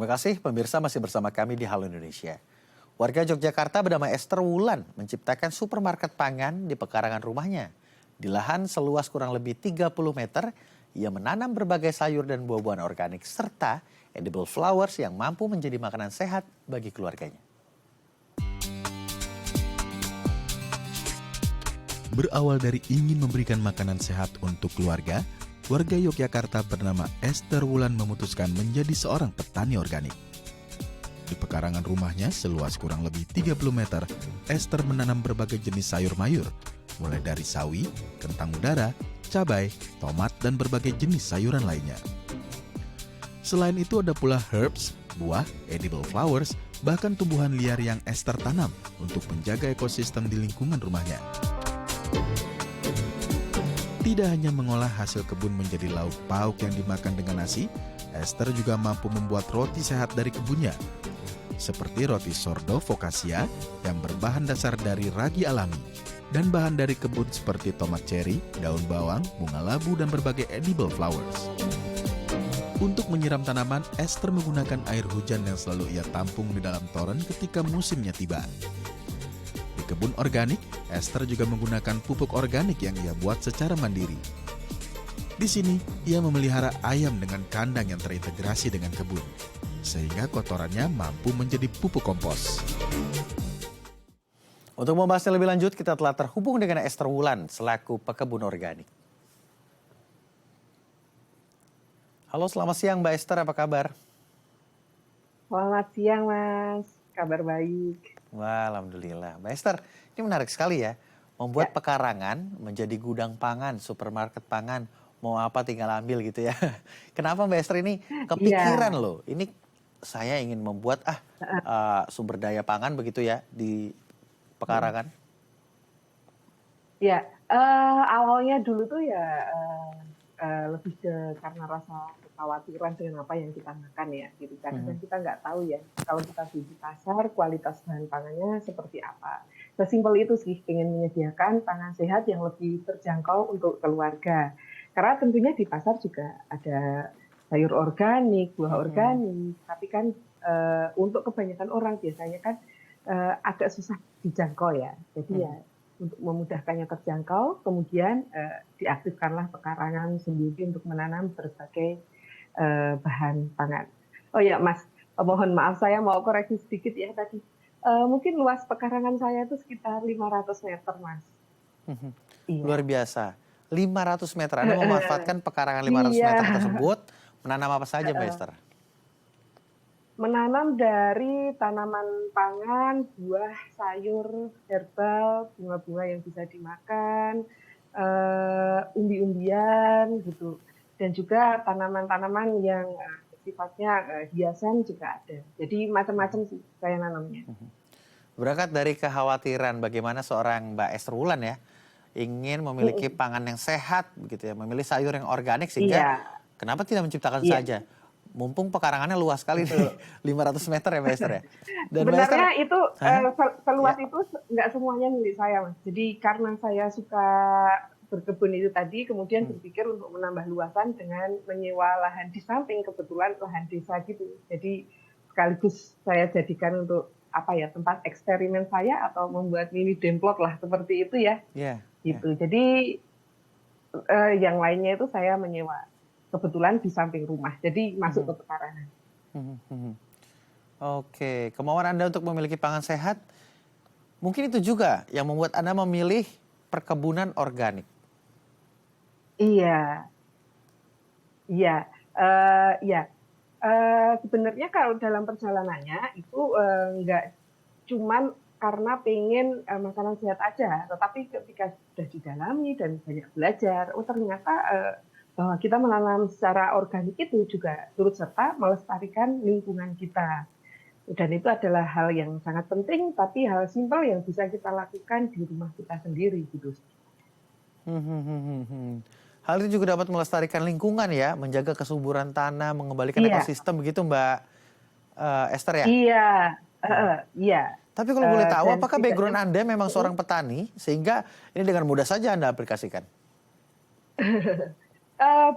Terima kasih pemirsa masih bersama kami di Halo Indonesia. Warga Yogyakarta bernama Esther Wulan menciptakan supermarket pangan di pekarangan rumahnya. Di lahan seluas kurang lebih 30 meter, ia menanam berbagai sayur dan buah-buahan organik serta edible flowers yang mampu menjadi makanan sehat bagi keluarganya. Berawal dari ingin memberikan makanan sehat untuk keluarga, warga Yogyakarta bernama Esther Wulan memutuskan menjadi seorang petani organik. Di pekarangan rumahnya seluas kurang lebih 30 meter, Esther menanam berbagai jenis sayur mayur, mulai dari sawi, kentang udara, cabai, tomat, dan berbagai jenis sayuran lainnya. Selain itu ada pula herbs, buah, edible flowers, bahkan tumbuhan liar yang Esther tanam untuk menjaga ekosistem di lingkungan rumahnya. Tidak hanya mengolah hasil kebun menjadi lauk pauk yang dimakan dengan nasi, Esther juga mampu membuat roti sehat dari kebunnya. Seperti roti sourdough focaccia yang berbahan dasar dari ragi alami dan bahan dari kebun seperti tomat cherry, daun bawang, bunga labu, dan berbagai edible flowers. Untuk menyiram tanaman, Esther menggunakan air hujan yang selalu ia tampung di dalam toren ketika musimnya tiba. Di kebun organik, Esther juga menggunakan pupuk organik yang ia buat secara mandiri. Di sini, ia memelihara ayam dengan kandang yang terintegrasi dengan kebun, sehingga kotorannya mampu menjadi pupuk kompos. Untuk membahasnya lebih lanjut, kita telah terhubung dengan Esther Wulan selaku pekebun organik. Halo, selamat siang Mbak Esther, apa kabar? Selamat siang Mas, kabar baik. Wah, alhamdulillah. Mbak Esther, ini menarik sekali ya. Membuat pekarangan menjadi gudang pangan, supermarket pangan. Mau apa tinggal ambil gitu ya. Kenapa Mbak Esther ini kepikiran loh. Ini saya ingin membuat sumber daya pangan begitu ya di pekarangan. Ya, awalnya dulu tuh ya lebih karena rasa kekhawatiran dengan apa yang kita makan ya, gitu. Karena kita nggak tahu ya, kalau kita beli di pasar kualitas bahan pangannya seperti apa. Sesimpel itu sih, ingin menyediakan pangan sehat yang lebih terjangkau untuk keluarga. Karena tentunya di pasar juga ada sayur organik, buah organik, tapi kan untuk kebanyakan orang biasanya kan agak susah dijangkau ya. Jadi ya untuk memudahkannya terjangkau, kemudian diaktifkanlah pekarangan sendiri untuk menanam berbagai bahan pangan. Oh ya Mas, mohon maaf saya mau koreksi sedikit ya tadi. Mungkin luas pekarangan saya itu sekitar 500 meter Mas. Iya. Luar biasa, 500 meter. Anda memanfaatkan pekarangan 500 meter tersebut, menanam apa saja Mbak Esther? Menanam dari tanaman pangan, buah, sayur, herbal, bunga-bunga yang bisa dimakan, umbi-umbian gitu. Dan juga tanaman-tanaman yang sifatnya hiasan juga ada. Jadi macam-macam sih saya nanamnya. Berangkat dari kekhawatiran bagaimana seorang Mbak Esther Wulan ya, ingin memiliki pangan yang sehat begitu ya, memilih sayur yang organik sehingga kenapa tidak menciptakan saja? Mumpung pekarangannya luas sekali nih, 500 meter ya Mbak Esther ya. Dan sebenarnya itu seluas itu nggak semuanya milik saya Mas. Jadi karena saya suka berkebun itu tadi, kemudian berpikir untuk menambah luasan dengan menyewa lahan di samping, kebetulan lahan desa gitu. Jadi sekaligus saya jadikan untuk tempat eksperimen saya atau membuat mini demplot lah seperti itu ya. Gitu. Jadi yang lainnya itu saya menyewa. Kebetulan di samping rumah, jadi masuk ke pekarangan. Oke, kemauan Anda untuk memiliki pangan sehat, mungkin itu juga yang membuat Anda memilih perkebunan organik. Iya. Sebenarnya kalau dalam perjalanannya itu nggak cuman karena pengen makanan sehat aja, tetapi ketika sudah didalami dan banyak belajar, ternyata bahwa kita menanam secara organik itu juga turut serta melestarikan lingkungan kita. Dan itu adalah hal yang sangat penting, tapi hal simpel yang bisa kita lakukan di rumah kita sendiri gitu. Hal itu juga dapat melestarikan lingkungan ya, menjaga kesuburan tanah, mengembalikan ekosistem begitu Mbak Esther ya? Iya. Tapi kalau boleh tahu, apakah background Anda memang seorang petani sehingga ini dengan mudah saja Anda aplikasikan?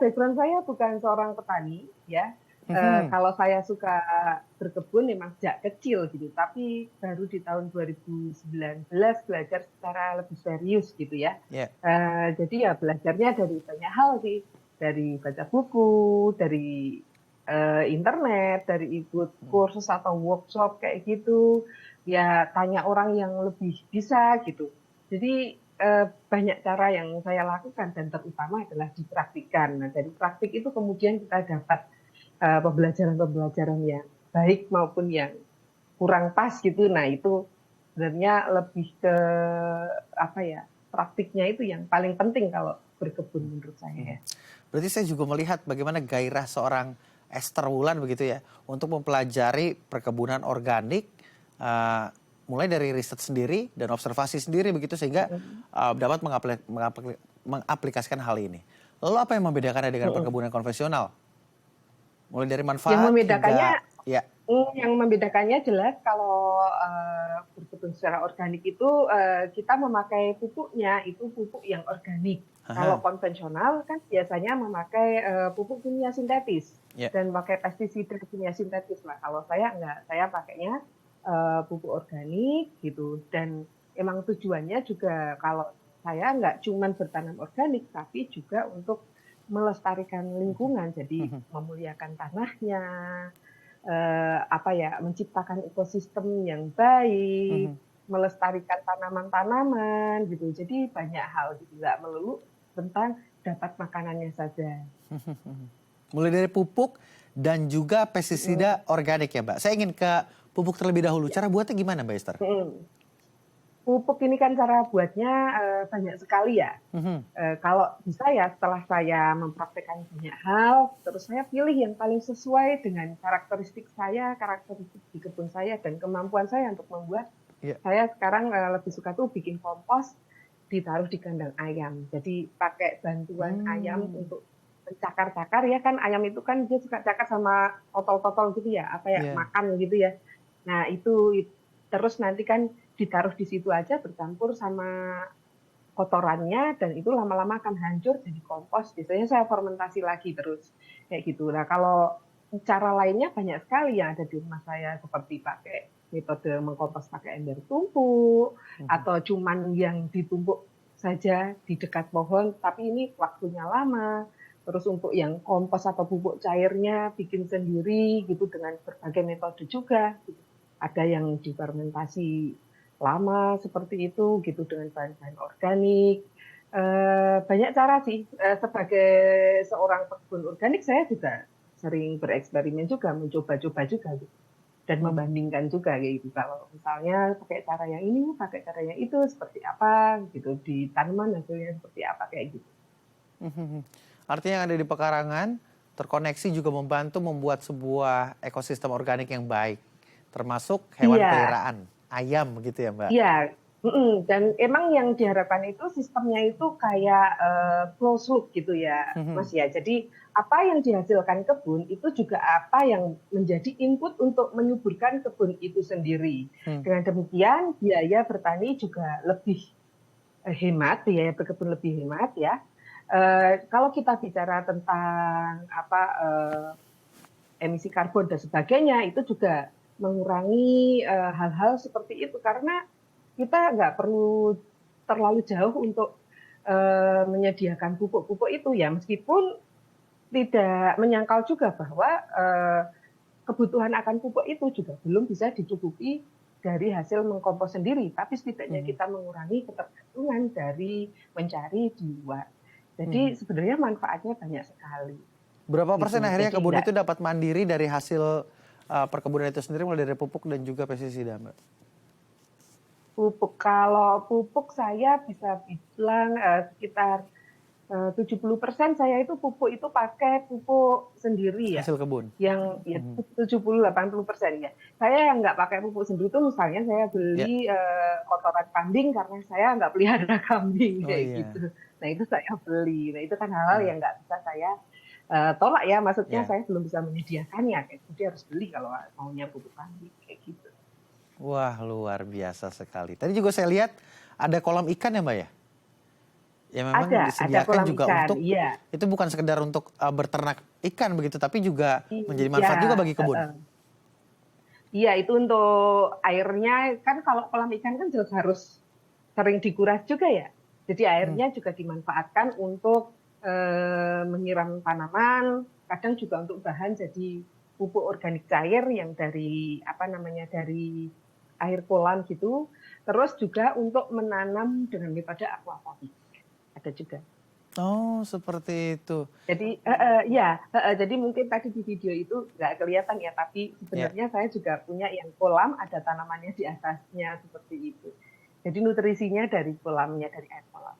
Background saya bukan seorang petani, ya. Kalau saya suka berkebun memang sejak kecil gitu, tapi baru di tahun 2019 belajar secara lebih serius gitu ya. Ya. Jadi ya belajarnya dari banyak hal sih, dari baca buku, dari internet, dari ikut kursus atau workshop kayak gitu, ya tanya orang yang lebih bisa gitu. Jadi banyak cara yang saya lakukan dan terutama adalah dipraktikkan. Nah, dari praktik itu kemudian kita dapat pembelajaran-pembelajaran yang baik maupun yang kurang pas gitu. Nah, itu sebenarnya lebih ke apa ya? Praktiknya itu yang paling penting kalau berkebun menurut saya ya. Berarti saya juga melihat bagaimana gairah seorang Esther Wulan begitu ya untuk mempelajari perkebunan organik mulai dari riset sendiri dan observasi sendiri begitu sehingga dapat mengaplikasikan hal ini. Lalu apa yang membedakannya dengan perkebunan konvensional? Mulai dari manfaat hingga ya. Yang membedakannya jelas kalau berkebun secara organik itu kita memakai pupuknya itu pupuk yang organik. Kalau konvensional kan biasanya memakai pupuk kimia sintetis dan pakai pestisida kimia sintetis lah. Kalau saya enggak, saya pakainya pupuk organik gitu. Dan emang tujuannya juga kalau saya enggak cuman bertanam organik tapi juga untuk melestarikan lingkungan, jadi memuliakan tanahnya, menciptakan ekosistem yang baik, melestarikan tanaman-tanaman gitu. Jadi banyak hal gitu, nggak melulu tentang dapat makanannya saja. Mulai dari pupuk dan juga pestisida organik ya, Mbak. Saya ingin ke pupuk terlebih dahulu. Cara buatnya gimana, Mbak Esther? Pupuk ini kan cara buatnya banyak sekali ya. Kalau bisa ya setelah saya mempraktekkan banyak hal, terus saya pilih yang paling sesuai dengan karakteristik saya, karakteristik di kebun saya, dan kemampuan saya untuk membuat. Saya sekarang lebih suka tuh bikin kompos, ditaruh di kandang ayam. Jadi pakai bantuan ayam untuk mencakar-cakar ya kan, ayam itu kan dia suka cakar sama totol-totol gitu ya, makan gitu ya. Nah itu terus nanti kan ditaruh di situ aja bercampur sama kotorannya dan itu lama-lama akan hancur jadi kompos. Biasanya saya fermentasi lagi terus kayak gitu. Nah kalau cara lainnya banyak sekali yang ada di rumah saya seperti pakai metode mengkompos pakai ember tumpuk atau cuman yang ditumpuk saja di dekat pohon tapi ini waktunya lama. Terus untuk yang kompos atau pupuk cairnya bikin sendiri gitu dengan berbagai metode juga. Ada yang difermentasi lama seperti itu gitu dengan bahan-bahan organik. Banyak cara sih. Sebagai seorang pekebun organik saya juga sering bereksperimen juga, mencoba-coba juga gitu. Dan membandingkan juga kayak gitu. Kalau misalnya pakai cara yang ini, pakai cara yang itu seperti apa gitu, di tanaman hasilnya seperti apa kayak gitu. Artinya yang ada di pekarangan terkoneksi juga membantu membuat sebuah ekosistem organik yang baik, termasuk hewan peliharaan, ayam begitu ya Mbak? Iya, dan emang yang diharapkan itu sistemnya itu kayak closed loop gitu ya Mas ya. Jadi apa yang dihasilkan kebun itu juga apa yang menjadi input untuk menyuburkan kebun itu sendiri. Dengan demikian biaya bertani juga lebih hemat, biaya berkebun lebih hemat ya. Kalau kita bicara tentang emisi karbon dan sebagainya, itu juga mengurangi hal-hal seperti itu karena kita nggak perlu terlalu jauh untuk menyediakan pupuk-pupuk itu ya, meskipun tidak menyangkal juga bahwa kebutuhan akan pupuk itu juga belum bisa dicukupi dari hasil mengkompos sendiri, tapi setidaknya kita mengurangi ketergantungan dari mencari di luar. Jadi sebenarnya manfaatnya banyak sekali. Berapa persen akhirnya kebun itu dapat mandiri dari hasil perkebunan itu sendiri mulai dari pupuk dan juga pestisida, Mbak? Pupuk, kalau pupuk saya bisa bilang sekitar 70% saya itu pupuk itu pakai pupuk sendiri ya. Hasil kebun? Yang ya, 70-80% ya. Saya yang nggak pakai pupuk sendiri itu misalnya saya beli kotoran kambing karena saya nggak pelihara kambing gitu. Nah itu saya beli. Nah itu kan hal-hal yang nggak bisa saya tolak ya. Maksudnya saya belum bisa menyediakannya. Jadi harus beli kalau maunya pupuk kambing kayak gitu. Wah luar biasa sekali. Tadi juga saya lihat ada kolam ikan ya Mbak ya? Ya memang Ada disediakan kolam juga ikan, untuk, iya. itu bukan sekedar untuk berternak ikan begitu, tapi juga menjadi Iya, manfaat juga bagi kebun. heeh. Iya, itu untuk airnya kan kalau kolam ikan kan juga harus sering dikuras juga ya. Jadi Hmm. airnya juga dimanfaatkan untuk menyiram tanaman, kadang juga untuk bahan jadi pupuk organik cair yang dari apa namanya dari air kolam gitu. Terus juga untuk menanam dengan metode aquaponik ada juga. Oh, seperti itu. Jadi ya, jadi mungkin tadi di video itu nggak kelihatan ya, tapi Ya, sebenarnya saya juga punya yang kolam, ada tanamannya di atasnya seperti itu. Jadi nutrisinya dari kolamnya, dari air kolam.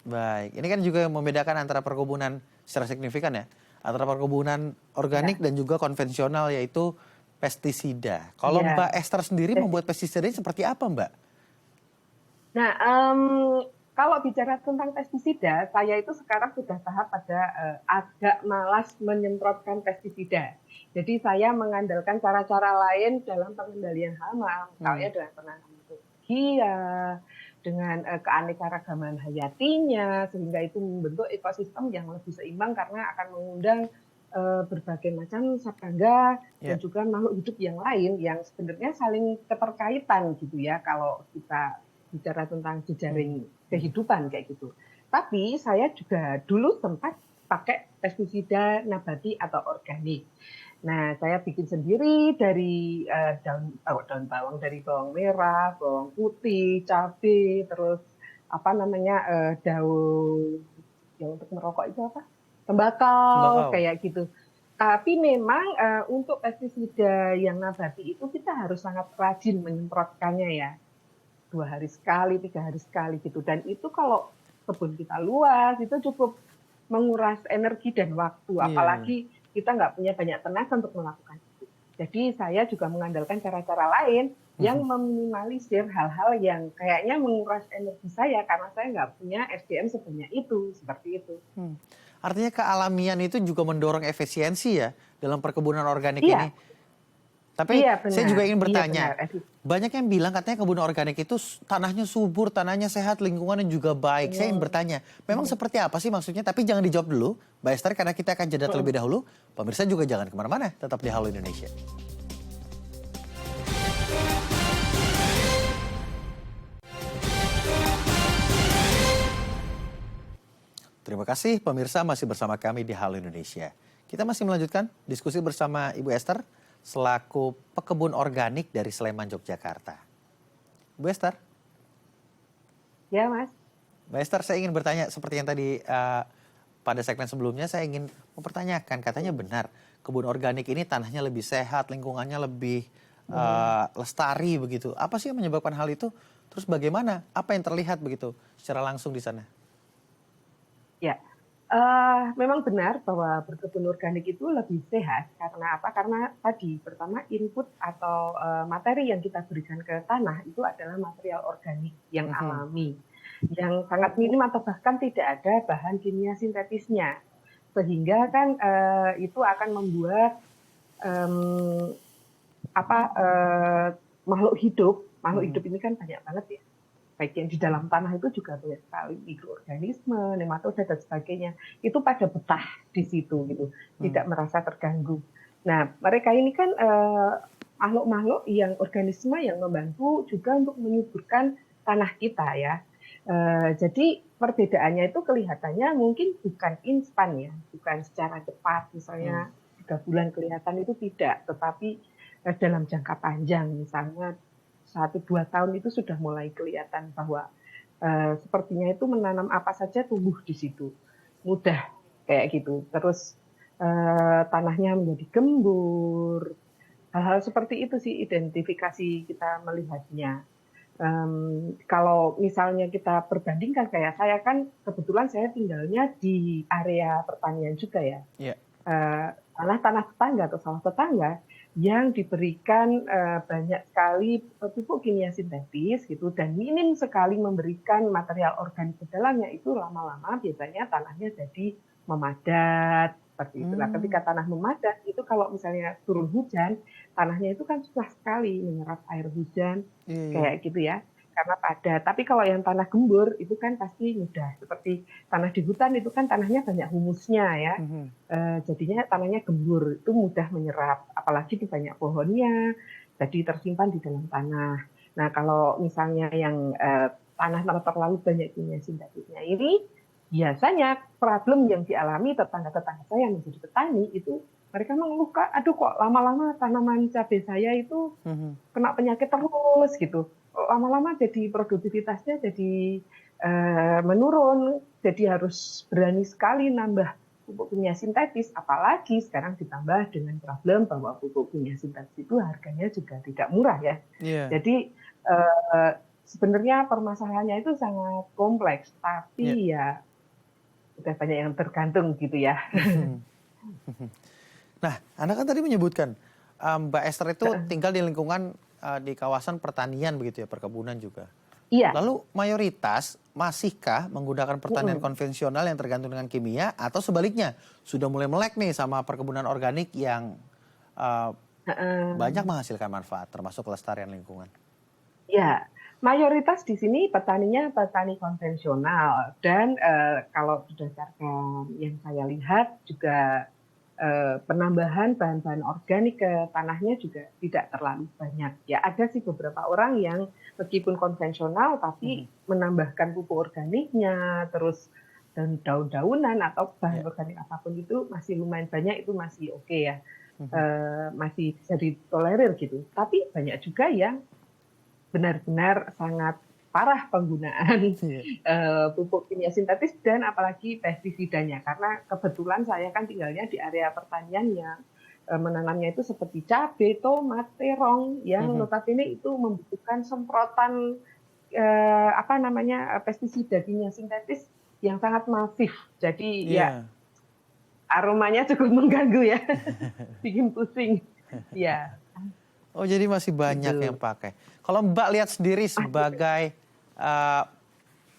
baik. Ini kan juga membedakan antara perkebunan secara signifikan ya, antara perkebunan organik Ya, dan juga konvensional yaitu pestisida. Kalau iya. Mbak Esther sendiri membuat pestisida ini seperti apa, Mbak? Nah, kalau bicara tentang pestisida, saya itu sekarang sudah tahap pada agak malas menyemprotkan pestisida. Jadi saya mengandalkan cara-cara lain dalam pengendalian hama, misalnya dengan penanaman biologia, dengan keanekaragaman hayatinya, sehingga itu membentuk ekosistem yang lebih seimbang karena akan mengundang berbagai macam serangga dan Ya. juga makhluk hidup yang lain yang sebenarnya saling keterkaitan gitu ya kalau kita bicara tentang jejaring kehidupan kayak gitu. Tapi saya juga dulu sempat pakai pestisida nabati atau organik. Nah, saya bikin sendiri dari daun bawang, dari bawang merah, bawang putih, cabai, terus apa namanya daun yang untuk merokok itu apa? Tembakau Tembakau. kayak gitu. Tapi memang untuk pestisida yang nabati itu kita harus sangat rajin menyemprotkannya ya. 2 hari sekali, 3 hari sekali gitu. Dan itu kalau kebun kita luas, itu cukup menguras energi dan waktu. Iya, iya. Apalagi kita nggak punya banyak tenaga untuk melakukan itu. Jadi saya juga mengandalkan cara-cara lain yang meminimalisir hal-hal yang kayaknya menguras energi saya karena saya nggak punya SDM sebanyak itu, seperti itu. Artinya kealamian itu juga mendorong efisiensi ya dalam perkebunan organik Iya, ini. Tapi saya juga ingin iya benar. bertanya, banyak yang bilang katanya kebun organik itu tanahnya subur, tanahnya sehat, lingkungannya juga baik. Saya ingin bertanya, memang seperti apa sih maksudnya? Tapi jangan dijawab dulu, Mbak Esther, karena kita akan jeda terlebih dahulu. Pemirsa juga jangan kemana-mana, tetap di Halo Indonesia. Terima kasih pemirsa masih bersama kami di Halo Indonesia. Kita masih melanjutkan diskusi bersama Ibu Esther selaku pekebun organik dari Sleman, Yogyakarta. Bu Esther, Ya, Mas. Mbak Esther, saya ingin bertanya seperti yang tadi pada segmen sebelumnya saya ingin mempertanyakan, katanya benar kebun organik ini tanahnya lebih sehat, lingkungannya lebih lestari begitu. Apa sih yang menyebabkan hal itu? Terus bagaimana? Apa yang terlihat begitu secara langsung di sana? Ya, memang benar bahwa berkebun organik itu lebih sehat karena apa? Karena tadi pertama input atau materi yang kita berikan ke tanah itu adalah material organik yang Mhm. alami, yang sangat minim atau bahkan tidak ada bahan kimia sintetisnya, sehingga kan itu akan membuat em, makhluk hidup ini kan banyak banget ya. Baik yang di dalam tanah itu juga banyak sekali mikroorganisme, nematoda dan sebagainya. Itu pada betah di situ gitu, tidak merasa terganggu. Nah, mereka ini kan makhluk-makhluk yang organisme yang membantu juga untuk menyuburkan tanah kita ya. Jadi perbedaannya itu kelihatannya mungkin bukan instan ya, bukan secara cepat, misalnya 3 bulan kelihatan itu tidak, tetapi dalam jangka panjang misalnya 1-2 tahun itu sudah mulai kelihatan bahwa sepertinya itu menanam apa saja tumbuh di situ. Mudah kayak gitu. Terus tanahnya menjadi gembur. Hal-hal seperti itu sih identifikasi kita melihatnya. Kalau misalnya kita perbandingkan kayak saya kan kebetulan saya tinggalnya di area pertanian juga ya. Iya. Tanah tetangga atau sawah tetangga yang diberikan banyak sekali pupuk kimia sintetis gitu dan minim sekali memberikan material organik ke dalamnya, itu lama-lama biasanya tanahnya jadi memadat seperti itu. Nah, ketika tanah memadat itu kalau misalnya turun hujan, tanahnya itu kan susah sekali menyerap air hujan Iya, iya. kayak gitu ya. karena padat. Tapi kalau yang tanah gembur itu kan pasti mudah. Seperti tanah di hutan itu kan tanahnya banyak humusnya ya. Jadinya tanahnya gembur, itu mudah menyerap. Apalagi itu banyak pohonnya, jadi tersimpan di dalam tanah. Nah kalau misalnya yang tanah terlalu banyak kimia sintetisnya ini, biasanya problem yang dialami tetangga-tetangga saya yang menjadi petani itu mereka mengeluh, Kak, aduh kok lama-lama tanaman cabai saya itu kena penyakit terus gitu. Lama-lama jadi produktivitasnya jadi menurun, jadi harus berani sekali nambah pupuk kimia sintetis, apalagi sekarang ditambah dengan problem bahwa pupuk kimia sintetis itu harganya juga tidak murah ya. Jadi sebenarnya permasalahannya itu sangat kompleks, tapi ya udah banyak yang tergantung gitu ya. Nah, Anda kan tadi menyebutkan Mbak Esther itu tinggal di lingkungan di kawasan pertanian begitu ya, perkebunan juga. Iya. Lalu mayoritas masihkah menggunakan pertanian konvensional yang tergantung dengan kimia, atau sebaliknya sudah mulai melek nih sama perkebunan organik yang banyak menghasilkan manfaat termasuk kelestarian lingkungan? Ya, mayoritas di sini petaninya petani konvensional, dan kalau berdasarkan yang saya lihat juga penambahan bahan-bahan organik ke tanahnya juga tidak terlalu banyak. Ya ada sih beberapa orang yang meskipun konvensional tapi menambahkan pupuk organiknya, terus dan daun-daunan atau bahan organik apapun itu masih lumayan banyak, itu masih oke ya, masih bisa ditolerir gitu. Tapi banyak juga yang benar-benar sangat parah penggunaan pupuk kimia sintetis dan apalagi pestisidanya, karena kebetulan saya kan tinggalnya di area pertanian yang menanamnya itu seperti cabai, tomat, terong yang notabene itu membutuhkan semprotan pestisida kimia sintetis yang sangat masif. Jadi ya aromanya cukup mengganggu ya, bikin pusing. Ya. Oh jadi masih banyak yang pakai. Kalau Mbak lihat sendiri sebagai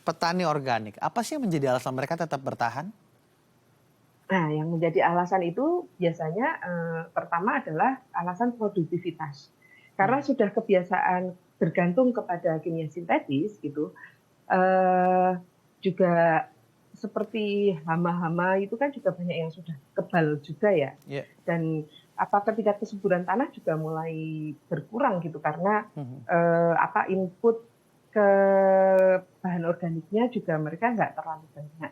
petani organik, apa sih yang menjadi alasan mereka tetap bertahan? Nah, yang menjadi alasan itu biasanya pertama adalah alasan produktivitas. Karena sudah kebiasaan bergantung kepada kimia sintetis gitu, juga seperti hama-hama itu kan juga banyak yang sudah kebal juga ya. Dan ketika kesuburan tanah juga mulai berkurang gitu, karena input ke bahan organiknya juga mereka nggak terlalu banyak.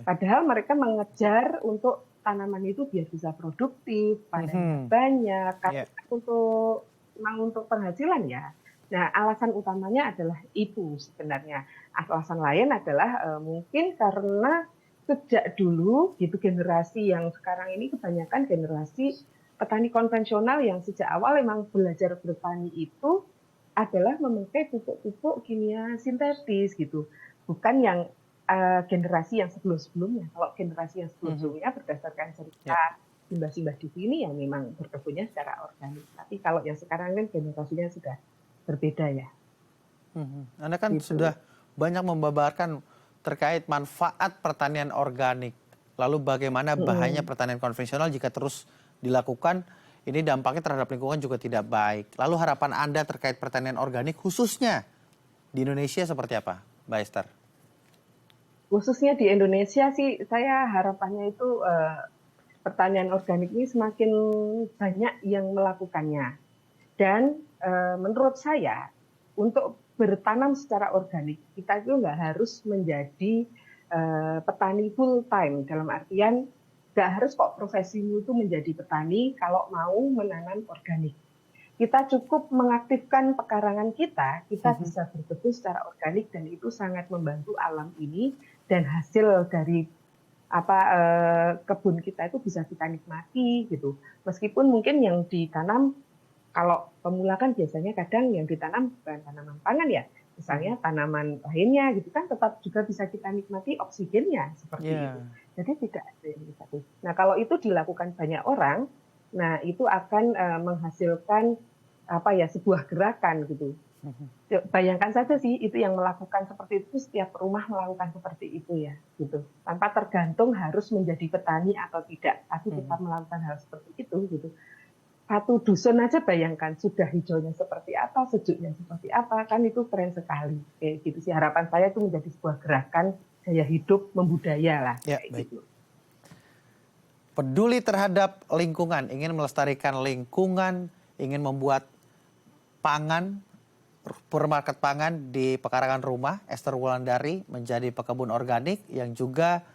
Padahal mereka mengejar untuk tanaman itu biar bisa produktif, panennya banyak, karena untuk penghasilan ya. Nah, alasan utamanya adalah itu sebenarnya. Alasan lain adalah mungkin karena sejak dulu gitu generasi yang sekarang ini kebanyakan generasi petani konvensional yang sejak awal memang belajar bertani itu adalah memakai pupuk-pupuk kimia sintetis gitu, bukan yang generasi yang sebelum-sebelumnya. Kalau generasi yang sebelum-sebelumnya berdasarkan cerita simbah-simbah di sini yang memang berkebunnya secara organik. Tapi kalau yang sekarang kan generasinya sudah berbeda ya. Anda kan sudah banyak membabarkan terkait manfaat pertanian organik. Lalu bagaimana bahayanya pertanian konvensional jika terus dilakukan? Ini dampaknya terhadap lingkungan juga tidak baik. Lalu harapan Anda terkait pertanian organik khususnya di Indonesia seperti apa, Mbak Esther? Khususnya di Indonesia sih, saya harapannya itu pertanian organik ini semakin banyak yang melakukannya. Dan menurut saya, untuk bertanam secara organik, kita itu nggak harus menjadi petani full time, dalam artian nggak harus kok profesimu itu menjadi petani kalau mau menanam organik. Kita cukup mengaktifkan pekarangan kita bisa berkebun secara organik, dan itu sangat membantu alam ini, dan hasil dari kebun kita itu bisa kita nikmati gitu. Meskipun mungkin yang ditanam, kalau pemula kan biasanya kadang yang ditanam bukan tanaman pangan ya, misalnya tanaman lainnya gitu kan, tetap juga bisa kita nikmati oksigennya seperti itu. Jadi tidak ada yang negatif. Nah kalau itu dilakukan banyak orang, nah itu akan menghasilkan sebuah gerakan gitu. Bayangkan saja sih, itu yang melakukan seperti itu, setiap rumah melakukan seperti itu ya gitu, tanpa tergantung harus menjadi petani atau tidak, tapi tetap melakukan hal seperti itu gitu. satu dusun aja bayangkan sudah hijaunya seperti apa, sejuknya seperti apa, kan itu keren sekali. Kayak gitu sih, harapan saya itu menjadi sebuah gerakan gaya hidup membudaya lah. Ya, kayak baik. gitu. Peduli terhadap lingkungan, ingin melestarikan lingkungan, ingin membuat pangan, supermarket pangan di pekarangan rumah. Esther Wulandari menjadi pekebun organik yang juga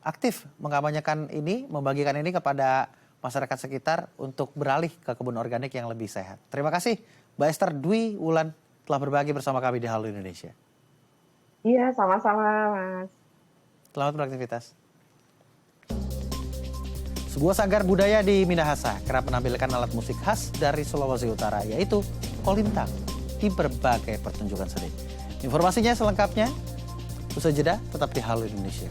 aktif mengampanyekan ini, membagikan ini kepada masyarakat sekitar untuk beralih ke kebun organik yang lebih sehat. Terima kasih Mbak Esther Dwi Wulan telah berbagi bersama kami di Halo Indonesia. Iya, sama-sama Mas. Selamat beraktivitas. Sebuah sanggar budaya di Minahasa kerap menampilkan alat musik khas dari Sulawesi Utara, yaitu kolintang, di berbagai pertunjukan seni. Informasinya selengkapnya usai jeda, tetap di Halo Indonesia.